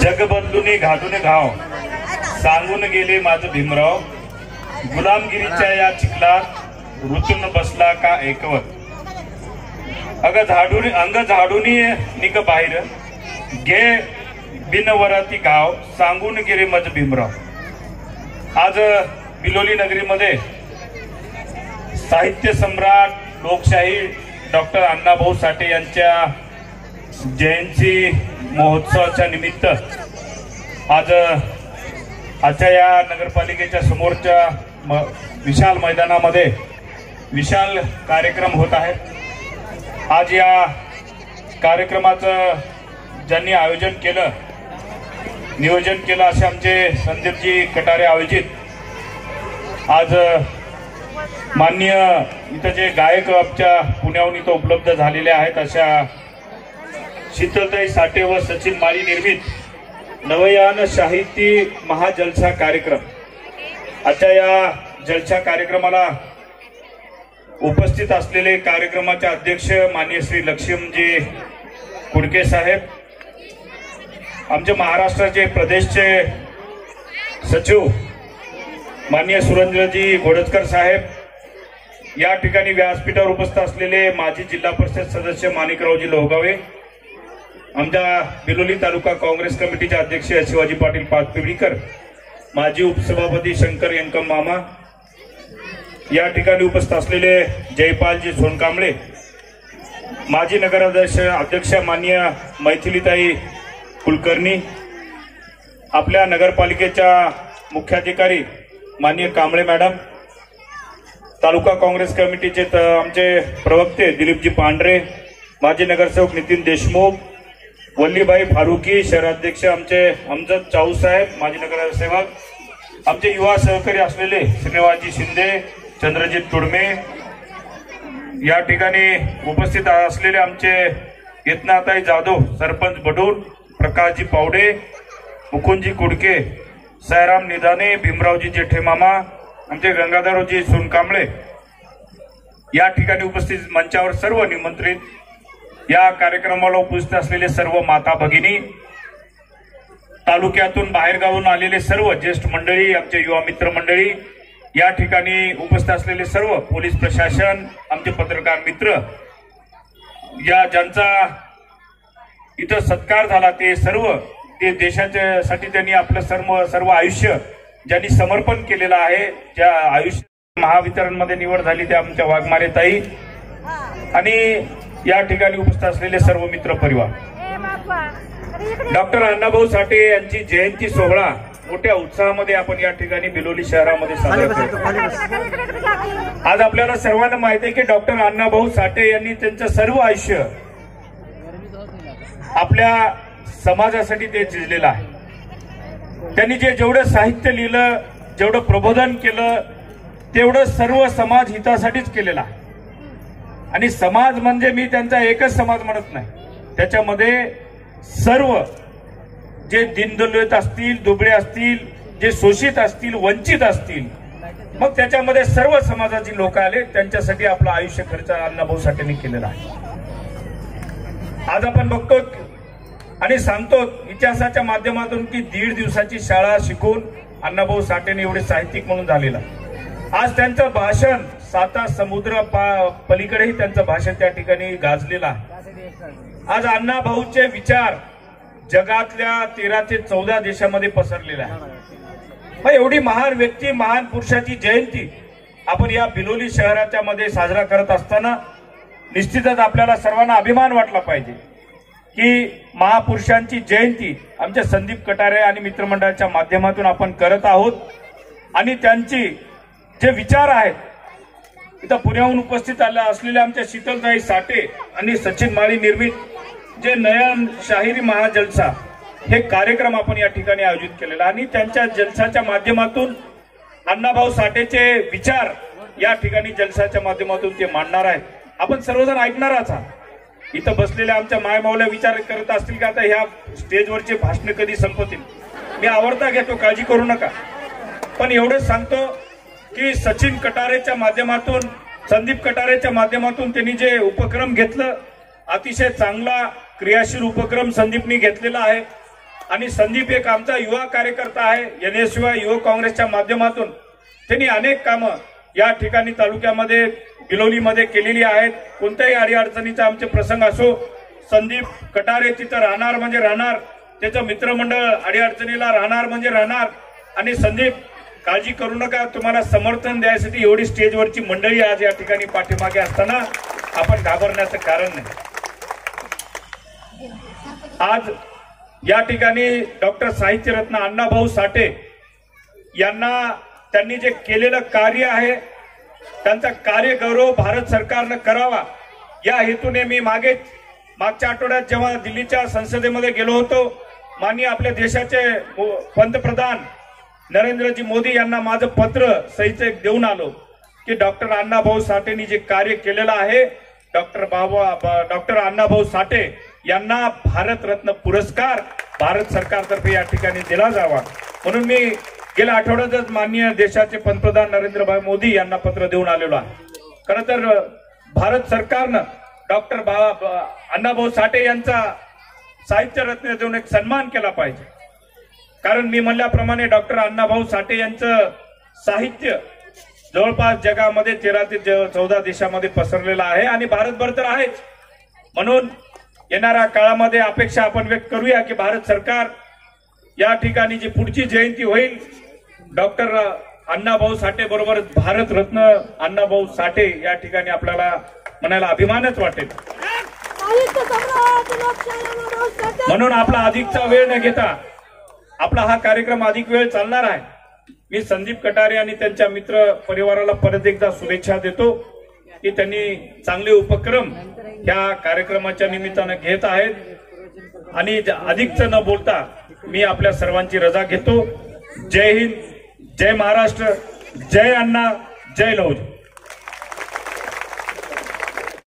जग बदलून घाटून घाव सांगून गेले माझं भीमराव, गुलामगिरीच्या या चिखलात रुतून बसला का ऐकवत, अंग झाडून निघ बाहेर घे बिनवराती घाव सांगून गेले माझं भीमराव। आज बिलोली नगरीमध्ये साहित्य सम्राट लोकशाही डॉक्टर अण्णाभाऊ साठे यांच्या जयंती महोत्सवाच्या निमित्त आजच्या या नगरपालिकेच्या समोरच्या विशाल मैदानामध्ये विशाल कार्यक्रम होत आहे। आज या कार्यक्रमाचं ज्यांनी आयोजन केलं, नियोजन केलं असे आमचे संदीपजी कटारे आयोजित आज माननीय इथं जे गायक आमच्या पुण्याहून इथं उपलब्ध झालेले आहेत अशा शीतलताई साठे व सचिन माळी निर्मित नवयान साहित्य महाजलसा कार्यक्रम। आजच्या या जलसा कार्यक्रमाला उपस्थित असलेले कार्यक्रमाचे अध्यक्ष माननीय श्री लक्ष्मणजी कुडके साहेब, आमचे महाराष्ट्राचे प्रदेशचे सचिव माननीय सुरेंद्रजी घोडजकर साहेब, या ठिकाणी व्यासपीठावर उपस्थित असलेले माजी जिल्हा परिषद सदस्य माणिकरावजी लोहगावे, आमच्या बिलोली तालुका काँग्रेस कमिटीचे अध्यक्ष शिवाजी पाटील पाचपिवळीकर, माजी उपसभापती शंकर यंकम मामा, या ठिकाणी उपस्थित असलेले जयपालजी सोनकांबळे, माजी नगराध्यक्ष माननीय मैथिलीताई कुलकर्णी, आपल्या नगरपालिकेच्या मुख्याधिकारी माननीय कांबळे मॅडम, तालुका काँग्रेस कमिटीचे आमचे प्रवक्ते दिलीपजी पांढरे, माजी नगरसेवक नितीन देशमुख, वल्लीबाई फारुकी, शहराध्यक्ष आमचे अमजद चाऊ साहेब, माजी नगरसेवक, आमचे युवा सहकारी असलेले श्रीनिवासजी शिंदे, चंद्रजीत तुडमे, या ठिकाणी उपस्थित असलेले आमचे येतनाताई जाधव, सरपंच बडूर, प्रकाशजी पावडे, मुकुंदजी कुडके, सायराम निदाने, भीमरावजी जेठे मामा, आमचे गंगाधरजी सोनकांबळे, या ठिकाणी उपस्थित मंचावर सर्व निमंत्रित, या कार्यक्रमाला उपस्थित असलेले सर्व माता भगिनी, तालुक्यातून बाहेरगावून आलेले सर्व ज्येष्ठ मंडळी, आमचे युवा मित्र मंडळी, या ठिकाणी उपस्थित असलेले सर्व पोलीस प्रशासन, आमचे पत्रकार मित्र, या ज्यांचा इथं सत्कार झाला ते सर्व, ते देशासाठी त्यांनी आपलं सर्व आयुष्य ज्यांनी समर्पण केलेलं आहे, ज्या आयुष्य महावितरणमध्ये निवड झाली त्या आमच्या वाघमारे ताई आणि या ठिकाणी उपस्थित असलेले सर्व मित्र परिवार। डॉक्टर अण्णाभाऊ साठे यांची जयंती सोहळा मोठ्या उत्साहामध्ये आपण या ठिकाणी बिलोली शहरामध्ये साजरा करतो। आज आपल्याला सर्वांना माहिती आहे की डॉक्टर अण्णाभाऊ साठे यांनी त्यांचं सर्व आयुष्य आपल्या समाजासाठी ते झिजलेलं आहे। त्यांनी जेवढं साहित्य लिहिलं, जेवढं प्रबोधन केलं, तेवढं सर्व समाज हितासाठीच केलेलं आहे। आणि समाज म्हणजे मी त्यांचा एकच समाज म्हणत नाही, त्याच्यामध्ये सर्व जे दीनदलित असतील, दुबळे असतील, जे शोषित असतील, वंचित असतील, मग त्याच्यामध्ये सर्व समाजाची लोक आले, त्यांच्यासाठी आपलं आयुष्य खर्च अण्णाभाऊ साठेंनी केलेला आहे। आज आपण बघतो आणि सांगतो इतिहासाच्या माध्यमातून की 1.5 दिवसाची शाळा शिकून अण्णाभाऊ साठेंनी एवढे साहित्यिक म्हणून झालेला। आज त्यांचं भाषण 7 समुद्र पलीकडेही त्यांचं भाषण त्या ठिकाणी गाजलेलं आहे। आज अण्णाभाऊचे विचार जगातल्या 13 ते 14 देशामध्ये पसरलेला आहे। एवढी महान व्यक्ती, महान पुरुषाची जयंती आपण या बिलोली शहराच्या मध्ये साजरा करत असताना निश्चितच आपल्याला सर्वांना अभिमान वाटला पाहिजे की महापुरुषांची जयंती आमच्या संदीप कटारे आणि मित्रमंडळाच्या माध्यमातून आपण करत आहोत। आणि त्यांची जे विचार आहेत, इथं पुण्याहून उपस्थित असलेले आमच्या शीतलताई साठे आणि सचिन माळी निर्मित जे नयन शाहिरी महाजलसा हे कार्यक्रम आपण या ठिकाणी आयोजित केलेला आणि त्यांच्या जलसाच्या माध्यमातून अण्णाभाऊ साठेचे विचार या ठिकाणी जलसाच्या माध्यमातून ते मांडणार आहेत। आपण सर्वजण ऐकणारच आहात। इथं बसलेल्या आमच्या मायमाऊल्या विचार करत असतील की आता ह्या स्टेजवरचे भाषण कधी संपतील। मी आवडता घेतो, काळजी करू नका, पण एवढंच सांगतो की सचिन कटारेच्या माध्यमातून, संदीप कटारेच्या माध्यमातून त्यांनी जे उपक्रम घेतलं, अतिशय चांगला क्रियाशील उपक्रम संदीपनी घेतलेला आहे आणि संदीप एक आमचा युवा कार्यकर्ता आहे. NSY युवक काँग्रेसच्या माध्यमातून त्यांनी अनेक कामं या ठिकाणी तालुक्यामध्ये बिलोलीमध्ये केलेली आहेत. कोणत्याही अडीअडचणीचा आमचे प्रसंग असो, संदीप कटारे तिथं राहणार म्हणजे राहणार, त्याचं मित्रमंडळ अडीअडचणीला राहणार म्हणजे राहणार. आणि संदीप काळजी करू नका, तुम्हाला समर्थन द्यायसाठी एवढी स्टेजवरची मंडळी आज या ठिकाणी पाठीमागे असताना आपण घाबरण्याचं कारण नाही. आज या ठिकाणी डॉक्टर साहित्यरत्न अण्णाभाऊ साठे यांना त्यांनी जे केलेलं कार्य आहे त्यांचा कार्यगौरव भारत सरकारनं करावा या हेतूने मी मागच्या आठवड्यात जेव्हा दिल्लीच्या संसदेमध्ये गेलो होतो, माननीय आपल्या देशाचे पंतप्रधान नरेंद्रजी मोदी यांना माझं पत्र सहित देऊन आलो की डॉक्टर अण्णाभाऊ साठेंनी जे कार्य केलेलं आहे, डॉक्टर अण्णाभाऊ साठे यांना भारतरत्न पुरस्कार भारत सरकारतर्फे या ठिकाणी दिला जावा. म्हणून मी गेल्या आठवड्यातच माननीय देशाचे पंतप्रधान नरेंद्रभाई मोदी यांना पत्र देऊन आलेलो आहे. खरं तर भारत सरकारनं डॉक्टर अण्णाभाऊ साठे यांचा साहित्य रत्न देऊन एक सन्मान केला पाहिजे. कारण मी म्हणल्याप्रमाणे डॉक्टर अण्णाभाऊ साठे यांचं साहित्य जवळपास जगामध्ये 13 ते 14 देशामध्ये पसरलेलं आहे आणि भारतभर तर आहेच. म्हणून येणाऱ्या काळामध्ये अपेक्षा आपण व्यक्त करूया की भारत सरकार या ठिकाणी जी पुढची जयंती होईल डॉक्टर अण्णाभाऊ साठे बरोबर भारतरत्न अण्णाभाऊ साठे या ठिकाणी आपल्याला म्हणायला अभिमानच वाटेल. म्हणून आपला अधिकचा वेळ न घेता आपला हा कार्यक्रम अधिक वेळ चालणार आहे. मी संदीप कटारे आणि त्यांच्या मित्र परिवाराला परत एकदा शुभेच्छा देतो की त्यांनी चांगले उपक्रम या कार्यक्रमाच्या निमित्तानं घेत आहेत आणि अधिकच न बोलता मी आपल्या सर्वांची रजा घेतो. जय हिंद, जय महाराष्ट्र, जय अण्णा, जय लहुजी.